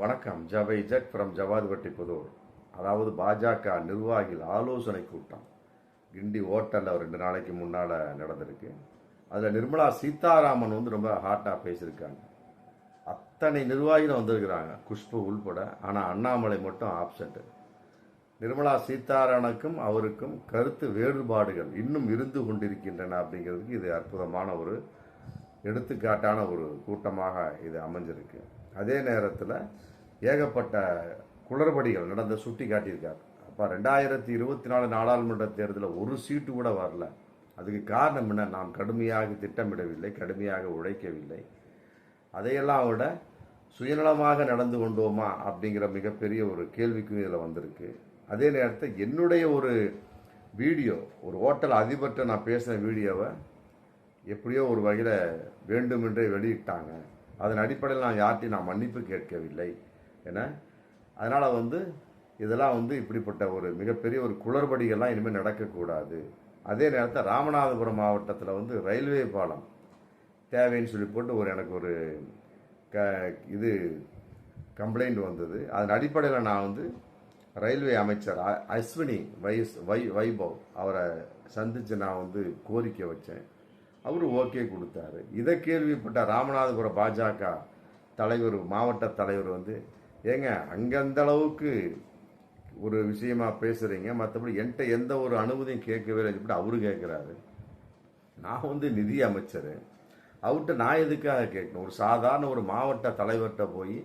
வணக்கம். ஜவை Z from Javadupatti Pudur. அதாவது பாஜக நிர்வாகிகள் ஆலோசனை கூட்டம் கிண்டி ஓட்டலில் 2 நாளைக்கு முன்னால் நடந்திருக்கு. அதில் நிர்மலா சீதாராமன் ரொம்ப ஹாட்டாக பேசியிருக்காங்க. அத்தனை நிர்வாகிகளும் வந்திருக்கிறாங்க, குஷ்பு உள்பட. ஆனால் அண்ணாமலை மட்டும் ஆப்சண்ட். நிர்மலா சீதாராமனுக்கும் அவருக்கும் கருத்து வேறுபாடுகள் இன்னும் இருந்து கொண்டிருக்கின்றன அப்படிங்கிறதுக்கு இது அற்புதமான ஒரு எடுத்துக்காட்டான ஒரு கூட்டமாக இது அமைஞ்சிருக்கு. அதே நேரத்தில் ஏகப்பட்ட குளறுபடிகள் நடந்த சுட்டி காட்டியிருக்கார். அப்போ 2024 நாடாளுமன்ற தேர்தலில் ஒரு சீட்டு கூட வரல. அதுக்கு காரணம் என்ன? நாம் கடுமையாக திட்டமிடவில்லை, கடுமையாக உழைக்கவில்லை. அதையெல்லாம் விட சுயநலமாக நடந்து கொண்டோமா அப்படிங்கிற மிகப்பெரிய ஒரு கேள்விக்கும் இதில் வந்திருக்கு. அதே நேரத்தில் என்னுடைய ஒரு வீடியோ, ஒரு ஹோட்டல் அதிபர்கிட்ட நான் பேசின வீடியோவை எப்படியோ ஒரு வகையில் வேண்டுமென்றே வெளியிட்டாங்க. அதன் அடிப்படையில் நான் யார்ட்டையும் நான் மன்னிப்பு கேட்கவில்லை என. அதனால் இதெல்லாம் இப்படிப்பட்ட ஒரு மிகப்பெரிய ஒரு குளறுபடிகள்லாம் இனிமேல் நடக்கக்கூடாது. அதே நேரத்தில் ராமநாதபுரம் மாவட்டத்தில் ரயில்வே பாலம் தேவைன்னு சொல்லி போட்டு எனக்கு ஒரு கம்ப்ளைண்ட் வந்தது. அதன் அடிப்படையில் நான் ரயில்வே அமைச்சர் அஸ்வினி வைபவ் அவரை சந்தித்து நான் கோரிக்கை வச்சேன். அவர் ஓகே கொடுத்தாரு. இதை கேள்விப்பட்ட ராமநாதபுரம் பாஜக தலைவர், மாவட்ட தலைவர் ஏங்க அங்கே அந்த அளவுக்கு ஒரு விஷயமா பேசுகிறீங்க, மற்றபடி என்கிட்ட எந்த ஒரு அனுமதியும் கேட்கவே இல்லை இப்படி அவரு கேட்குறாரு. நான் நிதி அமைச்சர், அவர்கிட்ட நான் எதுக்காக கேட்கணும்? ஒரு சாதாரண ஒரு மாவட்ட தலைவர்கிட்ட போய்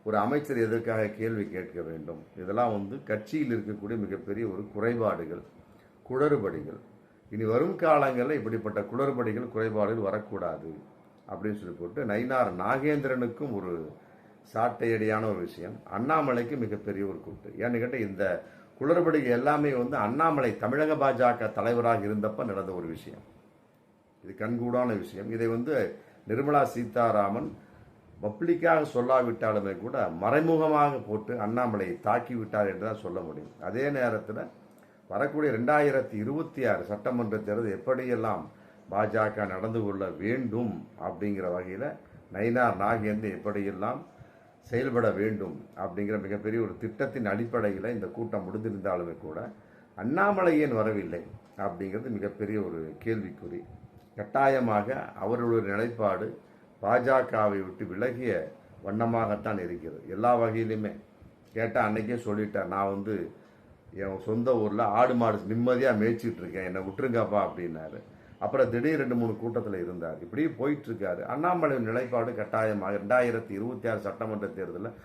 ஒரு அமைச்சர் எதற்காக கேள்வி கேட்க வேண்டும்? இதெல்லாம் கட்சியில் இருக்கக்கூடிய மிகப்பெரிய ஒரு குறைபாடுகள், குளறுபடிகள். இனி வரும் காலங்களில் இப்படிப்பட்ட குளறுபடிகள், குறைபாடுகள் வரக்கூடாது அப்படின்னு சொல்லி போட்டு நயினார் நாகேந்திரனுக்கும் ஒரு சாட்டையடியான ஒரு விஷயம், அண்ணாமலைக்கு மிகப்பெரிய ஒரு கூட்டு. ஏன்னு கேட்டால் இந்த குளறுபடிகள் எல்லாமே அண்ணாமலை தமிழக பாஜக தலைவராக இருந்தப்ப நடந்த ஒரு விஷயம். இது கண்கூடான விஷயம். இதை நிர்மலா சீதாராமன் பப்ளிக்காக சொல்லாவிட்டாலுமே கூட மறைமுகமாக போட்டு அண்ணாமலையை தாக்கிவிட்டார் என்று தான் சொல்ல முடியும். அதே நேரத்தில் வரக்கூடிய 2026 சட்டமன்ற தேர்தல் எப்படியெல்லாம் பாஜக நடந்து கொள்ள வேண்டும் அப்படிங்கிற வகையில் நயினார் நாகேந்திரன் எப்படியெல்லாம் செயல்பட வேண்டும் அப்படிங்கிற மிகப்பெரிய ஒரு திட்டத்தின் அடிப்படையில் இந்த கூட்டம் முடிந்திருந்தாலுமே கூட அண்ணாமலை ஏன் வரவில்லை அப்படிங்கிறது மிகப்பெரிய ஒரு கேள்விக்குறி. கட்டாயமாக அவர்களுடைய நிலைப்பாடு பாஜகவை விட்டு விலகிய வண்ணமாகத்தான் இருக்கிறது. எல்லா வகையிலுமே கேட்டால் அன்னைக்கே சொல்லிட்டேன், நான் என் சொந்த ஊரில் ஆடு மாடு நிம்மதியாக மேய்ச்சிட்டு இருக்கேன், என்னை விட்டுருங்கப்பா அப்படின்னாரு. அப்புறம் திடீர் 2-3 கூட்டத்தில் இருந்தார். இப்படி போயிட்டு இருக்காரு. அண்ணாமலை நிலைப்பாடு கட்டாயமாக 2026 சட்டமன்ற தேர்தலில்